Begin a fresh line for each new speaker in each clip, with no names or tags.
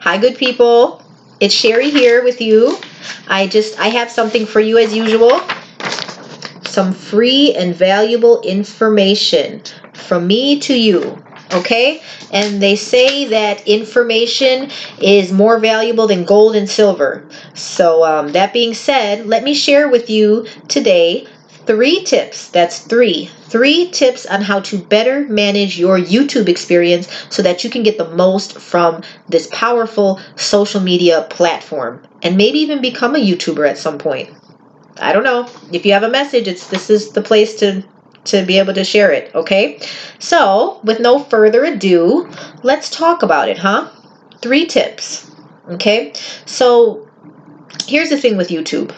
Hi, good people. It's Sherry here with you. I have something for you as usual. Some free and valuable information from me to you. Okay? And they say that information is more valuable than gold and silver. So that being said, let me share with you today 3 tips. That's three tips on how to better manage your YouTube experience so that you can get the most from this powerful social media platform and maybe even become a YouTuber at some point. I don't know. If you have a message, this is the place to be able to share it, okay? So, with no further ado, let's talk about it, huh? 3 tips, okay? So, here's the thing with YouTube.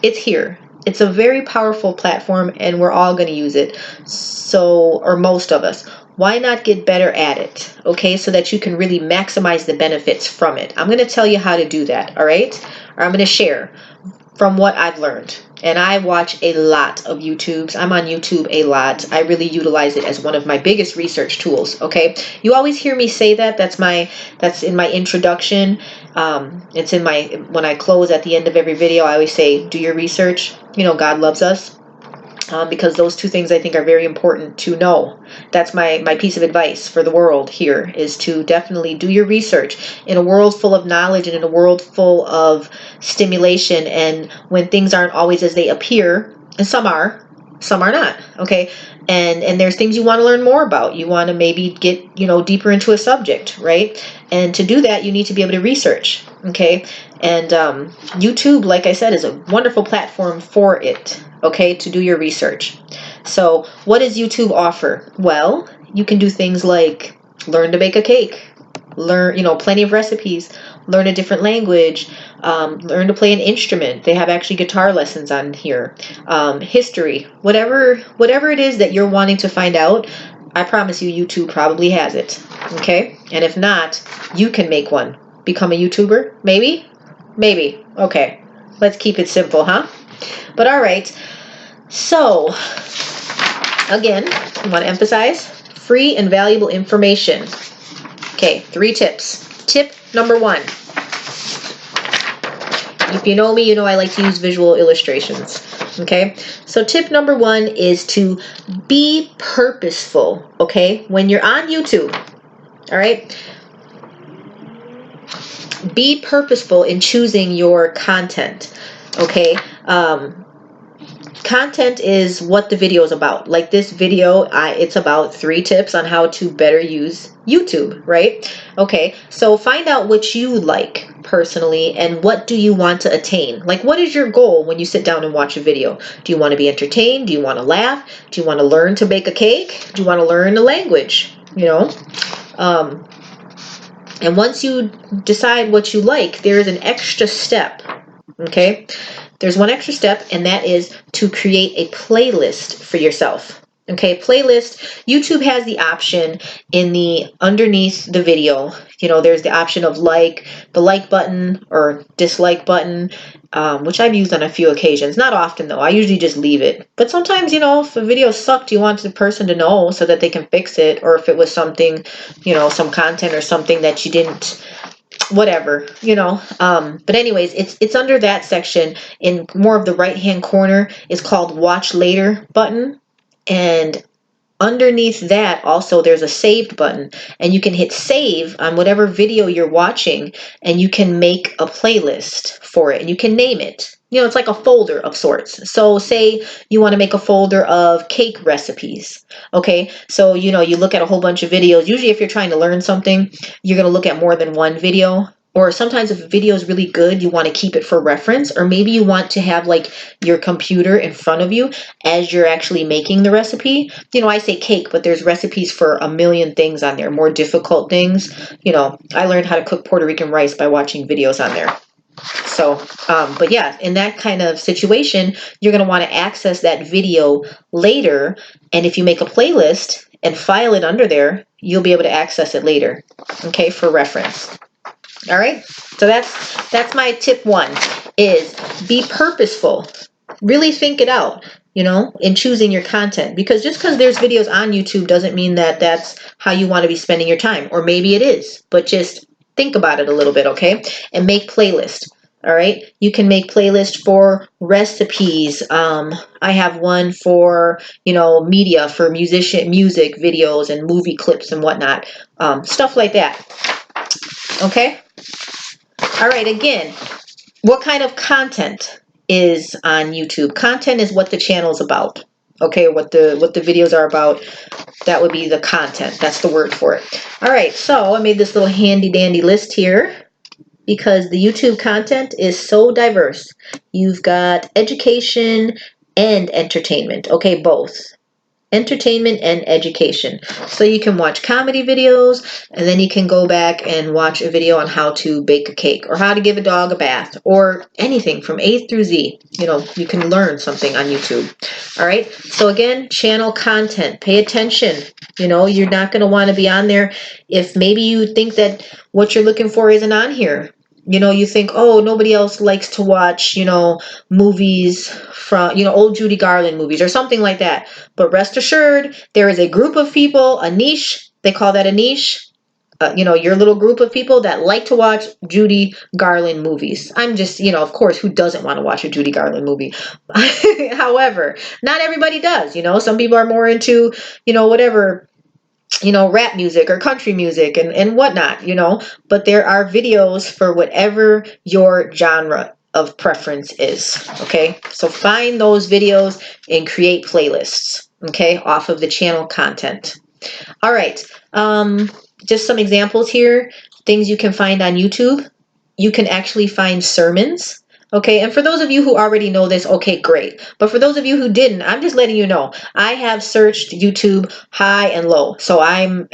It's here. It's a very powerful platform and we're all going to use it. So, or most of us. Why not get better at it, okay? So that you can really maximize the benefits from it. I'm going to tell you how to do that, all right? Or I'm going to share from what I've learned. And I watch a lot of YouTubes. I'm on YouTube a lot. I really utilize it as one of my biggest research tools, okay? You always hear me say that. That's in my introduction. It's in my, when I close at the end of every video, I always say, do your research. You know, God loves us. Because those 2 things I think are very important to know. That's my piece of advice for the world here, is to definitely do your research. In a world full of knowledge and in a world full of stimulation, and when things aren't always as they appear, and some are not, okay? And there's things you want to learn more about. You want to maybe get, deeper into a subject, right? And to do that, you need to be able to research, okay? And YouTube, like I said, is a wonderful platform for it, okay, to do your research. So what does YouTube offer? Well, you can do things like learn to bake a cake, learn, plenty of recipes, learn a different language, learn to play an instrument. They have actually guitar lessons on here, history, whatever it is that you're wanting to find out. I promise you, YouTube probably has it, okay? And if not, you can make one. Become a YouTuber, maybe? Maybe. Okay. Let's keep it simple, huh? But all right. So, again, I want to emphasize free and valuable information. Okay, 3 tips. Tip number 1. If you know me, you know I like to use visual illustrations. Okay, so tip number 1 is to be purposeful. Okay, when you're on YouTube, all right, be purposeful in choosing your content. Okay, content is what the video is about. Like this video, it's about 3 tips on how to better use YouTube, right? Okay, so find out what you like personally and what do you want to attain. Like, what is your goal when you sit down and watch a video? Do you want to be entertained? Do you want to laugh? Do you want to learn to bake a cake? Do you want to learn a language? And once you decide what you like, there is an extra step, okay? There's one extra step, and that is to create a playlist for yourself. Okay, playlist. YouTube has the option in the underneath the video. There's the option of the like button or dislike button, which I've used on a few occasions. Not often though. I usually just leave it. But sometimes, if a video sucked, you want the person to know so that they can fix it, or if it was something, some content or something that you didn't. Whatever, but anyways, it's under that section in more of the right hand corner is called watch later button, and underneath that also there's a saved button, and you can hit save on whatever video you're watching, and you can make a playlist for it, and you can name it. It's like a folder of sorts. So say you want to make a folder of cake recipes. Okay, so you look at a whole bunch of videos. Usually if you're trying to learn something, you're going to look at more than one video. Or sometimes if a video is really good, you want to keep it for reference, or maybe you want to have like your computer in front of you as you're actually making the recipe. I say cake, but there's recipes for a million things on there, more difficult things. I learned how to cook Puerto Rican rice by watching videos on there. So, but yeah, in that kind of situation, you're going to want to access that video later. And if you make a playlist and file it under there, you'll be able to access it later, okay, for reference. All right, so that's my tip 1, is be purposeful. Really think it out, in choosing your content. Because just because there's videos on YouTube doesn't mean that that's how you want to be spending your time. Or maybe it is, but just think about it a little bit, okay? And make playlists. All right, you can make playlists for recipes. I have one for, you know, media, for music videos and movie clips and whatnot, stuff like that. Okay. All right. Again, what kind of content is on YouTube? Content is what the channel is about. Okay, what the videos are about. That would be the content. That's the word for it. All right. So I made this little handy dandy list here, because the YouTube content is so diverse. You've got education and entertainment. Okay, both. Entertainment and education. So you can watch comedy videos, and then you can go back and watch a video on how to bake a cake, or how to give a dog a bath, or anything from A through Z. You know, you can learn something on YouTube. All right. So again, channel content. Pay attention. You know, you're not going to want to be on there if maybe you think that what you're looking for isn't on here. You know, you think, oh, nobody else likes to watch, you know, movies from, you know, old Judy Garland movies or something like that. But rest assured, there is a group of people, a niche, they call that a niche, you know, your little group of people that like to watch Judy Garland movies. I'm just, you know, of course, who doesn't want to watch a Judy Garland movie? However, not everybody does, you know, some people are more into, you know, whatever, you know, rap music or country music and whatnot, you know, but there are videos for whatever your genre of preference is. Okay, so find those videos and create playlists, okay, off of the channel content. All right, just some examples here, things you can find on YouTube. You can actually find sermons. Okay, and for those of you who already know this, okay, great. But for those of you who didn't, I'm just letting you know, I have searched YouTube high and low. So I'm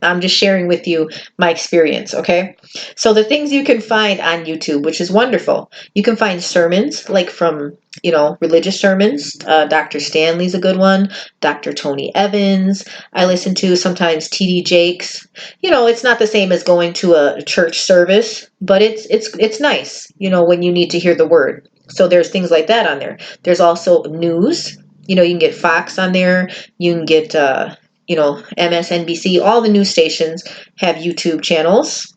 I'm just sharing with you my experience, okay? So the things you can find on YouTube, which is wonderful. You can find sermons, like from, you know, religious sermons. Dr. Stanley's a good one. Dr. Tony Evans. I listen to sometimes TD Jakes. You know, it's not the same as going to a church service, but it's nice, you know, when you need to hear the word. So there's things like that on there. There's also news. You know, you can get Fox on there. You can get, you know, MSNBC. All the news stations have YouTube channels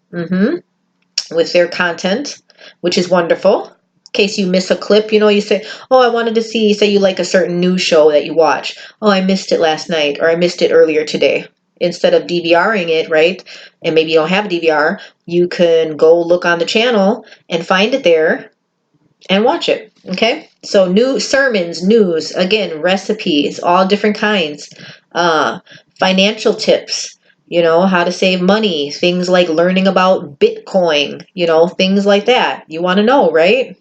with their content, which is wonderful. In case you miss a clip, you know, you say, oh, I wanted to see, say you like a certain news show that you watch. Oh, I missed it last night, or I missed it earlier today. Instead of DVRing it, right, and maybe you don't have a DVR, you can go look on the channel and find it there and watch it, okay? So new sermons, news, again, recipes, all different kinds, financial tips, you know, how to save money, things like learning about Bitcoin, you know, things like that. You want to know, right?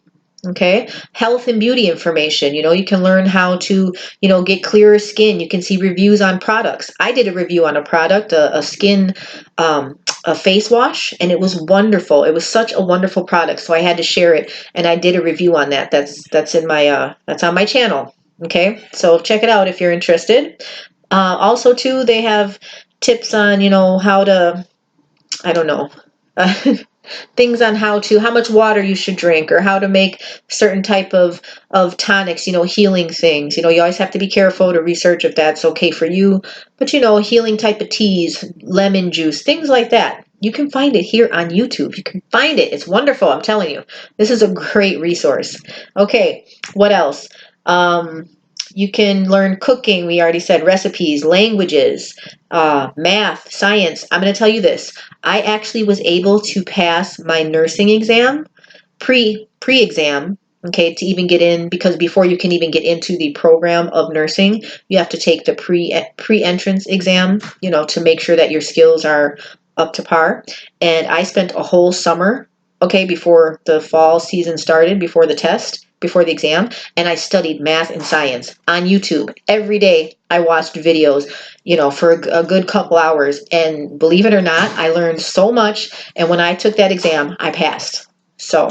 Okay, health and beauty information. You know, you can learn how to, you know, get clearer skin. You can see reviews on products. I did a review on a product, a skin, a face wash, and it was wonderful. It was such a wonderful product, so I had to share it, and I did a review on that. That's in my that's on my channel. Okay, so check it out if you're interested. Also, too, they have tips on, you know, how to, I don't know. Things on how much water you should drink, or how to make certain type of tonics, you know, healing things. You know, you always have to be careful to research if that's okay for you, but you know, healing type of teas, lemon juice, things like that. You can find it here on YouTube. You can find it. It's wonderful. I'm telling you, this is a great resource. Okay, what else? You can learn cooking. We already said recipes, languages, math, science. I'm going to tell you this. I actually was able to pass my nursing exam, pre-exam, okay, to even get in, because before you can even get into the program of nursing, you have to take the pre-entrance exam, you know, to make sure that your skills are up to par. And I spent a whole summer, okay, before the fall season started, before the test, before the exam, and I studied math and science on YouTube. Every day I watched videos, you know, for a good couple hours, and believe it or not, I learned so much, and when I took that exam, I passed. So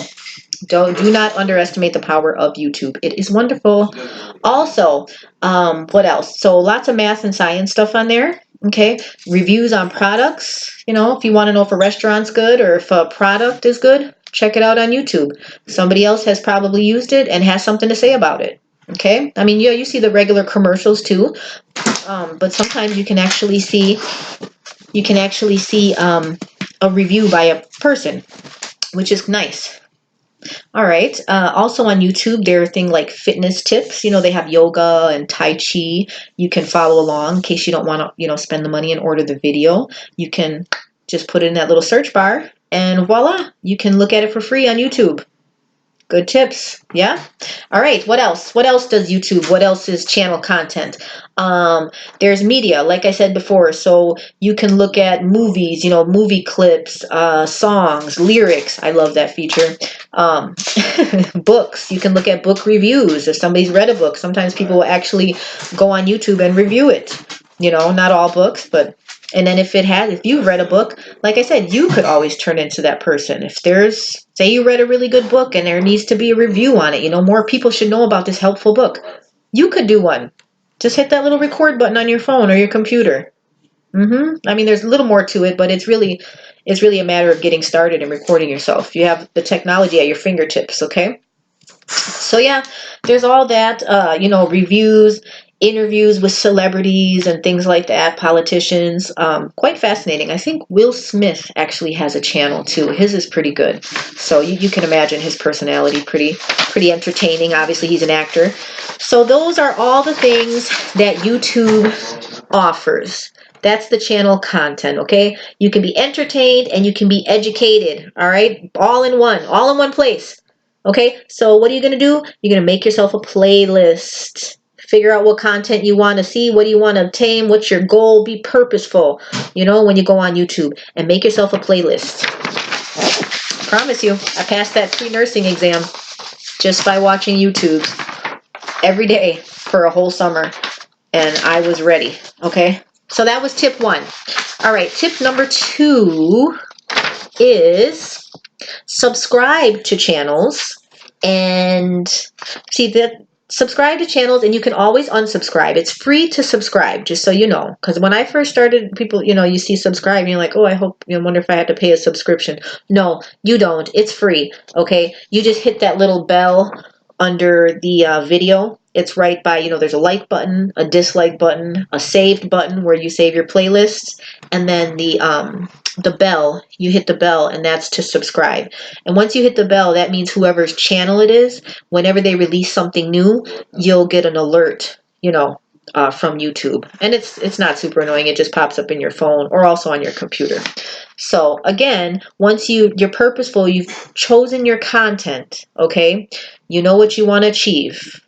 do not underestimate the power of YouTube. It is wonderful. Also, what else? So lots of math and science stuff on there. Okay, reviews on products. You know, if you want to know if a restaurant's good or if a product is good, check it out on YouTube. Somebody else has probably used it and has something to say about it. Okay, I mean, yeah, you see the regular commercials too, but sometimes you can actually see you can actually see a review by a person, which is nice. All right. Also on YouTube, there are things like fitness tips. You know, they have yoga and Tai Chi. You can follow along in case you don't want to, you know, spend the money and order the video. You can just put it in that little search bar and voila, you can look at it for free on YouTube. Good tips. Yeah. All right. What else? What else does YouTube? What else is channel content? There's media, like I said before. So you can look at movies, you know, movie clips, songs, lyrics. I love that feature. Books. You can look at book reviews. If somebody's read a book, sometimes people will actually go on YouTube and review it. You know, not all books, but and then if you've read a book, like I said, you could always turn into that person. If there's, say you read a really good book and there needs to be a review on it, you know, more people should know about this helpful book. You could do one. Just hit that little record button on your phone or your computer. I mean, there's a little more to it, but it's really a matter of getting started and recording yourself. You have the technology at your fingertips, okay? So yeah, there's all that, you know, reviews, interviews with celebrities and things like that, politicians. Quite fascinating. I think Will Smith actually has a channel too. His is pretty good. So you can imagine his personality, pretty entertaining. Obviously, he's an actor. So those are all the things that YouTube offers. That's the channel content, okay? You can be entertained and you can be educated, all right? All in one place. Okay, so what are you going to do? You're going to make yourself a playlist. Figure out what content you want to see. What do you want to obtain? What's your goal? Be purposeful, you know, when you go on YouTube and make yourself a playlist. Promise you, I passed that pre-nursing exam just by watching YouTube every day for a whole summer, and I was ready, okay? So that was tip 1. All right, tip number 2 is subscribe to channels and see that subscribe to channels, and you can always unsubscribe. It's free to subscribe, just so you know, because when I first started, people, you know, you see subscribe and you're like, oh, I hope, you know, wonder if I have to pay a subscription. No, you don't. It's free. Okay, you just hit that little bell under the video. It's right by, you know, there's a like button, a dislike button, a saved button where you save your playlists, and then the bell, you hit the bell, and that's to subscribe. And once you hit the bell, that means whoever's channel it is, whenever they release something new, you'll get an alert, you know, from YouTube. And it's not super annoying. It just pops up in your phone or also on your computer. So again, once you're purposeful, you've chosen your content, okay? You know what you want to achieve.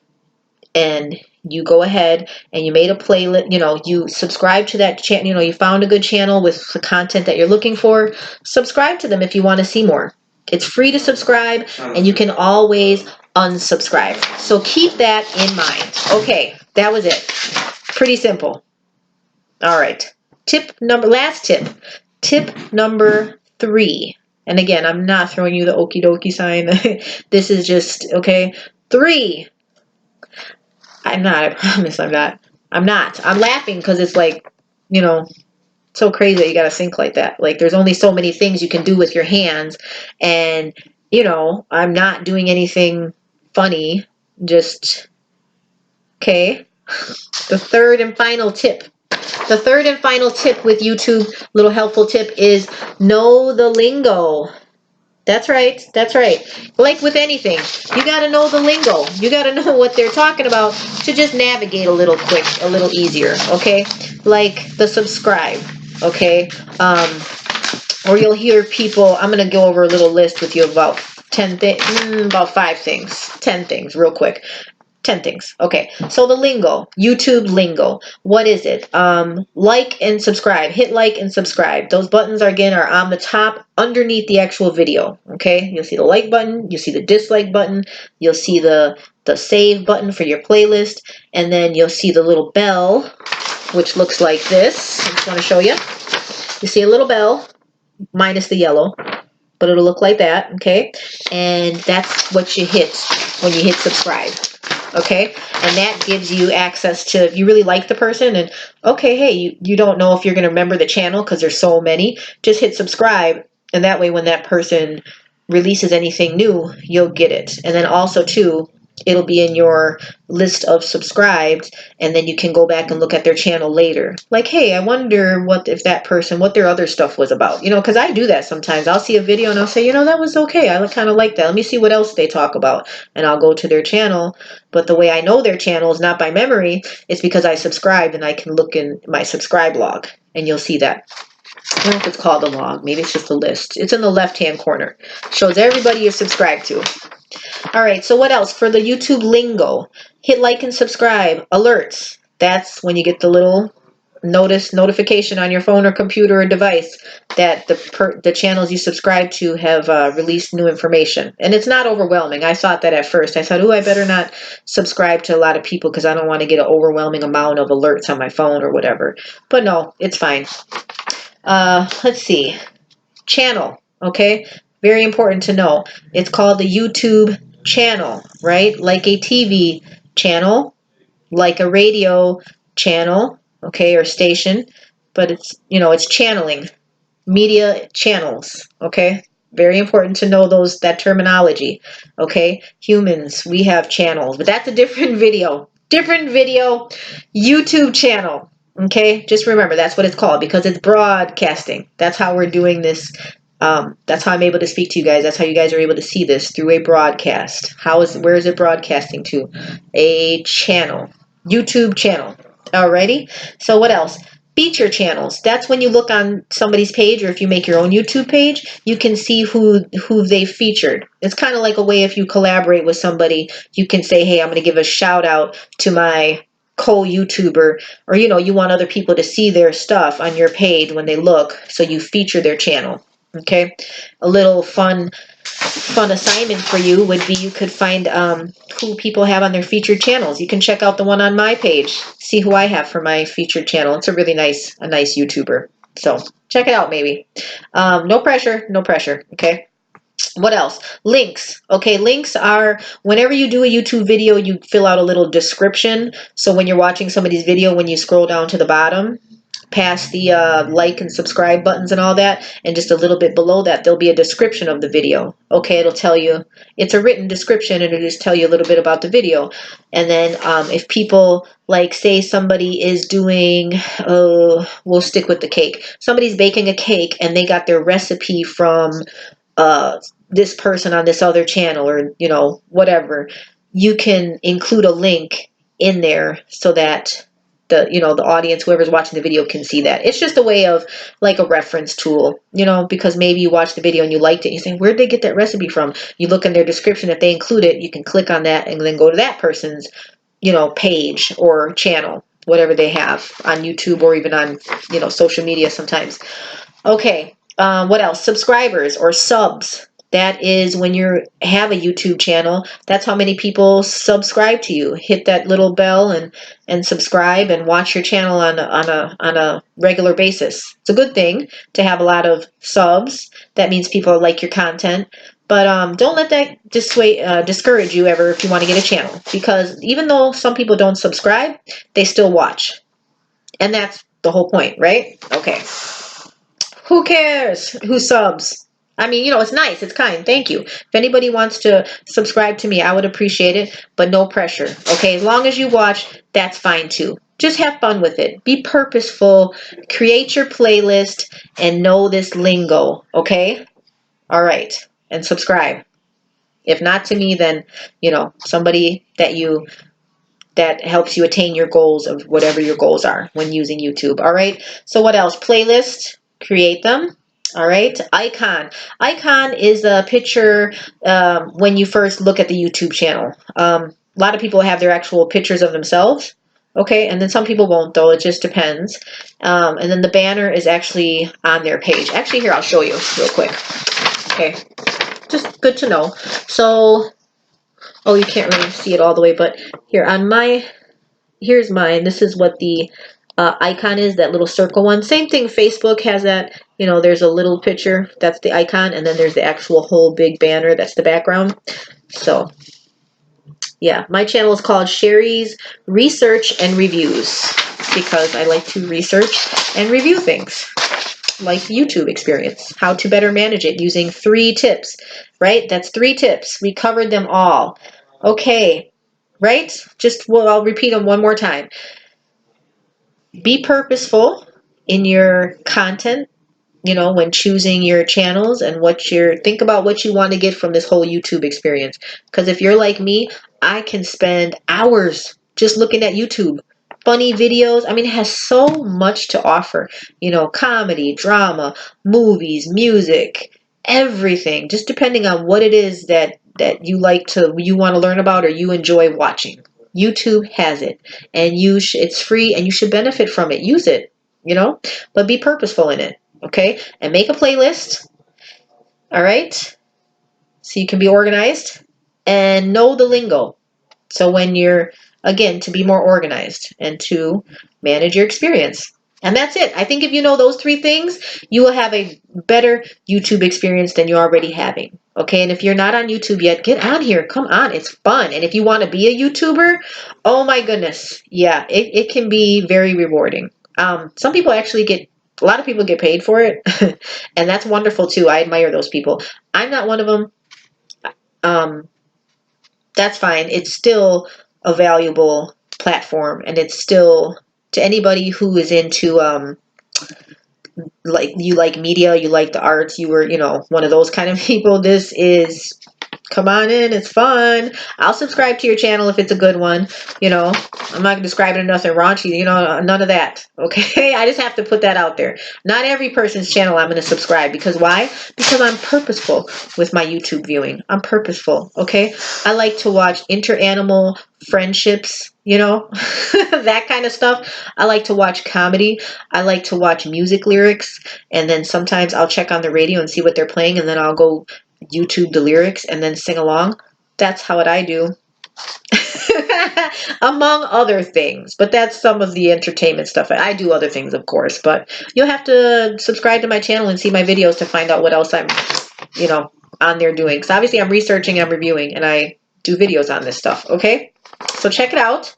And you go ahead and you made a playlist, you know, you subscribe to that channel, you know, you found a good channel with the content that you're looking for. Subscribe to them if you want to see more. It's free to subscribe, and you can always unsubscribe. So keep that in mind. Okay, that was it. Pretty simple. All right. Last tip. Tip number 3. And again, I'm not throwing you the okie dokie sign. This is just, okay, 3. I'm not, I promise I'm not. I'm not. I'm laughing because it's like, you know, so crazy that you got to think like that. Like, there's only so many things you can do with your hands. And, you know, I'm not doing anything funny. Just, okay. The third and final tip. The third and final tip with YouTube, little helpful tip, is know the lingo. That's right. That's right. Like with anything, you got to know the lingo. You got to know what they're talking about to just navigate a little quick, a little easier. Okay. Like the subscribe. Okay. Or you'll hear people, I'm going to go over a little list with you about 10 things, about 5 things, 10 things real quick. 10 things. Okay. So the lingo, YouTube lingo. What is it? Like and subscribe. Hit like and subscribe. Those buttons are on the top underneath the actual video. Okay. You'll see the like button. You'll see the dislike button. You'll see the save button for your playlist. And then you'll see the little bell, which looks like this. I just want to show you. You see a little bell minus the yellow, but it'll look like that. Okay. And that's what you hit when you hit subscribe. Okay, and that gives you access to, if you really like the person and, okay, hey, you don't know if you're going to remember the channel because there's so many, just hit subscribe, and that way when that person releases anything new, you'll get it. And then also, too, it'll be in your list of subscribed, and then you can go back and look at their channel later. Like, hey, I wonder what their other stuff was about. Because I do that sometimes. I'll see a video and I'll say, that was okay. I kind of like that. Let me see what else they talk about. And I'll go to their channel. But the way I know their channel is not by memory. It's because I subscribed, and I can look in my subscribe log, and you'll see that. I don't know if it's called a log. Maybe it's just a list. It's in the left-hand corner. Shows everybody you're subscribed to. All right, so what else? For the YouTube lingo, hit like and subscribe. Alerts. That's when you get the little notification on your phone or computer or device that the channels you subscribe to have released new information. And it's not overwhelming. I thought that at first. I thought, I better not subscribe to a lot of people because I don't want to get an overwhelming amount of alerts on my phone or whatever. But no, it's fine. Let's see. Channel, okay? Very important to know. It's called the YouTube channel, right? Like a TV channel, like a radio channel, okay, or station, but it's channeling, media channels, okay? Very important to know that terminology, okay? Humans, we have channels, but that's a different video. YouTube channel, okay? Just remember, that's what it's called because it's broadcasting. That's how we're doing this. That's how I'm able to speak to you guys. That's how you guys are able to see this, through a broadcast. Where is it broadcasting to? A channel. YouTube channel. Alrighty. So what else? Feature channels. That's when you look on somebody's page, or if you make your own YouTube page, you can see who they've featured. It's kind of like a way, if you collaborate with somebody, you can say, hey, I'm going to give a shout out to my co-YouTuber, or you want other people to see their stuff on your page when they look, so you feature their channel. Okay, a little fun assignment for you would be, you could find who people have on their featured channels. You can check out the one on my page, see who I have for my featured channel. It's a really nice YouTuber. So check it out, maybe. No pressure, okay? What else? Links. Okay, links are, whenever you do a YouTube video, you fill out a little description. So when you're watching somebody's video, when you scroll down to the bottom, past the like and subscribe buttons and all that, and just a little bit below that, there'll be a description of the video. Okay, it'll tell you, it's a written description, and it'll just tell you a little bit about the video. And then if people, like, say somebody is doing, we'll stick with the cake. Somebody's baking a cake, and they got their recipe from this person on this other channel, or whatever, you can include a link in there so that the audience, whoever's watching the video, can see that. It's just a way of, like, a reference tool, because maybe you watched the video and you liked it and you think, where'd they get that recipe from? You look in their description. If they include it, you can click on that and then go to that person's page or channel, whatever they have on YouTube, or even on social media sometimes. Okay, what else? Subscribers or subs. That is when you have a YouTube channel. That's how many people subscribe to you. Hit that little bell and subscribe and watch your channel on a regular basis. It's a good thing to have a lot of subs. That means people like your content. But don't let that discourage you ever if you want to get a channel. Because even though some people don't subscribe, they still watch. And that's the whole point, right? Okay. Who cares who subs? I mean, it's nice. It's kind. Thank you. If anybody wants to subscribe to me, I would appreciate it, but no pressure. Okay, as long as you watch, that's fine too. Just have fun with it. Be purposeful. Create your playlist and know this lingo. Okay? All right. And subscribe. If not to me, then, somebody that helps you attain your goals of whatever your goals are when using YouTube. All right? So what else? Playlist. Create them. All right. Icon. Icon is a picture when you first look at the YouTube channel. A lot of people have their actual pictures of themselves. Okay. And then some people won't, though. It just depends. And then the banner is actually on their page. Actually, here, I'll show you real quick. Okay. Just good to know. So, you can't really see it all the way, but here here's mine. This is what the icon is, that little circle one. Same thing, Facebook has that. There's a little picture, that's the icon, and then there's the actual whole big banner, that's the background. So, yeah, my channel is called Sherry's Research and Reviews, because I like to research and review things, like the YouTube experience, how to better manage it using 3 tips, right? That's 3 tips. We covered them all. Okay, right? Just, well, I'll repeat them one more time. Be purposeful in your content, you know, when choosing your channels and think about what you want to get from this whole YouTube experience. Because if you're like me, I can spend hours just looking at YouTube. Funny videos. I mean, it has so much to offer, you know, comedy, drama, movies, music, everything, just depending on what it is that you you want to learn about or you enjoy watching. YouTube has it, and it's free and you should benefit from it. Use it, you know, but be purposeful in it. Okay, and make a playlist. All right, so you can be organized and know the lingo. So when you're, again, to be more organized and to manage your experience. And that's it. I think if you know those three things, you will have a better YouTube experience than you're already having. Okay, and if you're not on YouTube yet, get on here. Come on, it's fun. And if you want to be a YouTuber, oh my goodness, yeah, it can be very rewarding. Some people actually a lot of people get paid for it, and that's wonderful too. I admire those people. I'm not one of them. Um, that's fine. It's still a valuable platform, and it's still, to anybody who is into like, you like media, you like the arts, you were, you know, one of those kind of people, this is, come on in, it's fun. I'll subscribe to your channel if it's a good one. You know, I'm not describing nothing raunchy, you know, none of that. Okay, I just have to put that out there. Not every person's channel I'm going to subscribe. Because why? Because I'm purposeful with my YouTube viewing. I'm purposeful. Okay, I like to watch inter-animal friendships, you know, that kind of stuff. I like to watch comedy. I like to watch music lyrics, and then sometimes I'll check on the radio and see what they're playing, and then I'll go YouTube the lyrics and then sing along. That's how I do. Among other things, but that's some of the entertainment stuff. I do other things, of course, but you'll have to subscribe to my channel and see my videos to find out what else I'm, you know, on there doing. Because obviously I'm researching, I'm reviewing, and I do videos on this stuff. Okay, so check it out.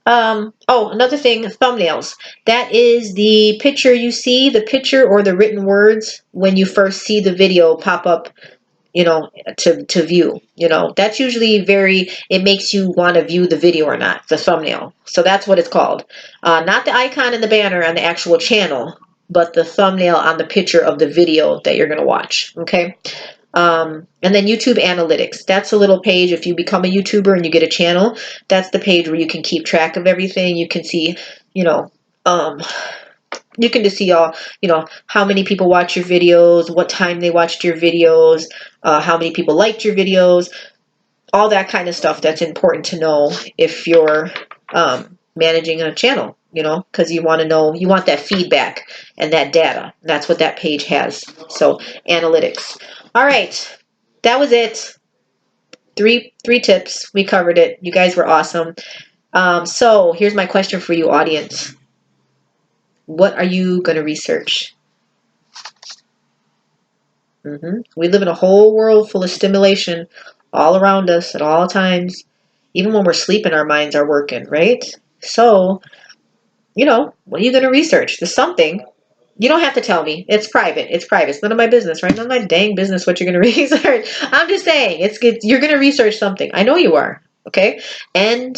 Oh, another thing, thumbnails. That is the picture you see, the picture or the written words when you first see the video pop up, you know, to view. You know, that's usually it makes you want to view the video or not, the thumbnail. So that's what it's called. Not the icon and the banner on the actual channel, but the thumbnail on the picture of the video that you're going to watch. Okay. And then YouTube analytics. That's a little page. If you become a YouTuber and you get a channel, that's the page where you can keep track of everything. You can see, you know, you can just see all, you know, how many people watch your videos, what time they watched your videos, how many people liked your videos, all that kind of stuff that's important to know if you're managing a channel, you know, because you want to know, you want that feedback and that data. That's what that page has. So analytics. All right, that was it. Three tips. We covered it. You guys were awesome. So here's my question for you, audience. What are you going to research? We live in a whole world full of stimulation all around us at all times. Even when we're sleeping, our minds are working, right? So, you know, what are you going to research? There's something. You don't have to tell me. It's private. It's private. It's none of my business, right? None of my dang business what you're going to research. I'm just saying, you're going to research something. I know you are, okay? And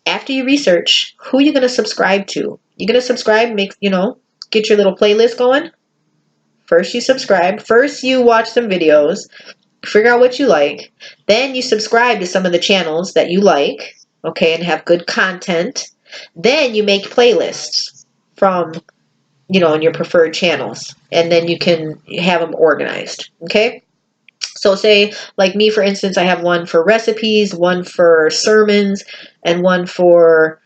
after you research, who are you going to subscribe to? You're going to subscribe, get your little playlist going. First you subscribe. First you watch some videos. Figure out what you like. Then you subscribe to some of the channels that you like, okay, and have good content. Then you make playlists from, in your preferred channels. And then you can have them organized, okay? So say, like me, for instance, I have one for recipes, one for sermons, and one for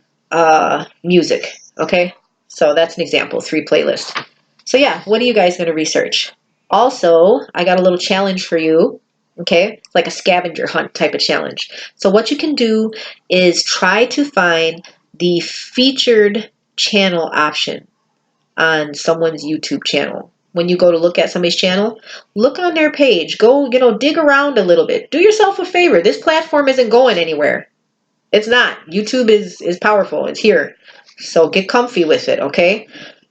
music, okay? So that's an example, 3 playlists. So yeah, what are you guys going to research? Also, I got a little challenge for you, okay? It's like a scavenger hunt type of challenge. So what you can do is try to find the featured channel option on someone's YouTube channel. When you go to look at somebody's channel, look on their page. Go, dig around a little bit. Do yourself a favor. This platform isn't going anywhere. It's not. YouTube is powerful. It's here. So get comfy with it, okay?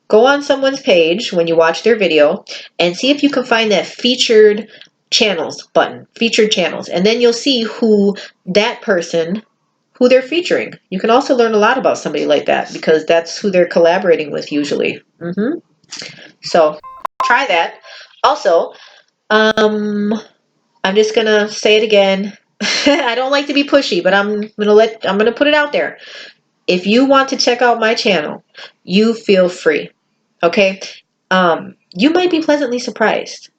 Go on someone's page when you watch their video and see if you can find that featured channels button, featured channels. And then you'll see who that person who they're featuring. You can also learn a lot about somebody like that because that's who they're collaborating with usually. So try that. Also, I'm just gonna say it again. I don't like to be pushy, but I'm gonna put it out there. If you want to check out my channel, you feel free. Okay? You might be pleasantly surprised.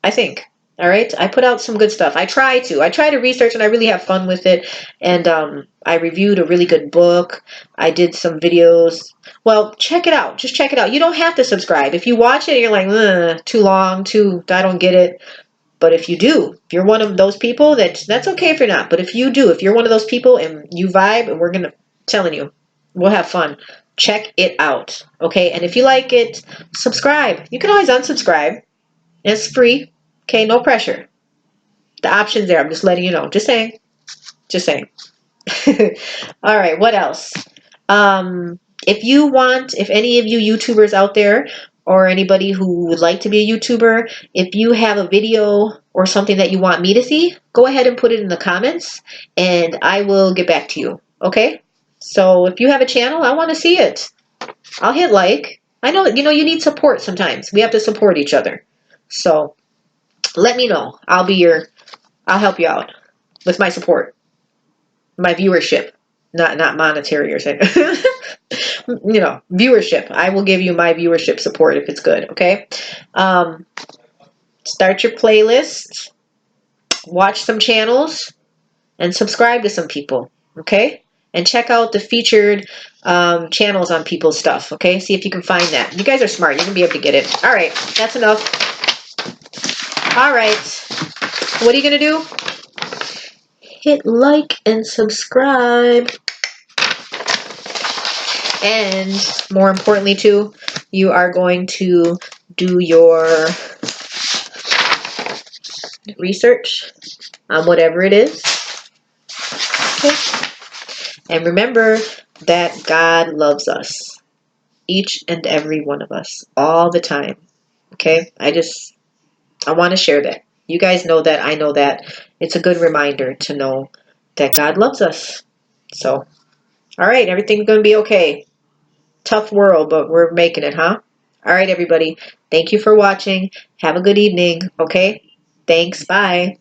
I think. All right. I put out some good stuff. I try to research and I really have fun with it. And I reviewed a really good book. I did some videos. Well, check it out. Just check it out. You don't have to subscribe. If you watch it and you're like, too long, I don't get it. But if you do, if you're one of those people, that's okay if you're not. But if you do, if you're one of those people and you vibe, and telling you, we'll have fun. Check it out. Okay. And if you like it, subscribe. You can always unsubscribe. It's free. Okay, no pressure. The option's there. I'm just letting you know. Just saying. Just saying. All right, what else? If any of you YouTubers out there or anybody who would like to be a YouTuber, if you have a video or something that you want me to see, go ahead and put it in the comments and I will get back to you. Okay? So if you have a channel, I want to see it. I'll hit like. I know, you need support sometimes. We have to support each other. So let me know. I'll help you out with my support, my viewership, not monetary or something. Viewership. I will give you my viewership support if it's good. Okay. Start your playlist, watch some channels, and subscribe to some people. Okay. And check out the featured channels on people's stuff. Okay. See if you can find that. You guys are smart. You're gonna be able to get it. All right. That's enough. All right. What are you gonna do? Hit like and subscribe. And more importantly too, you are going to do your research on whatever it is. Okay. And remember that God loves us. Each and every one of us. All the time. Okay? I want to share that. You guys know that. I know that. It's a good reminder to know that God loves us. So, all right. Everything's going to be okay. Tough world, but we're making it, huh? All right, everybody. Thank you for watching. Have a good evening, okay? Thanks. Bye.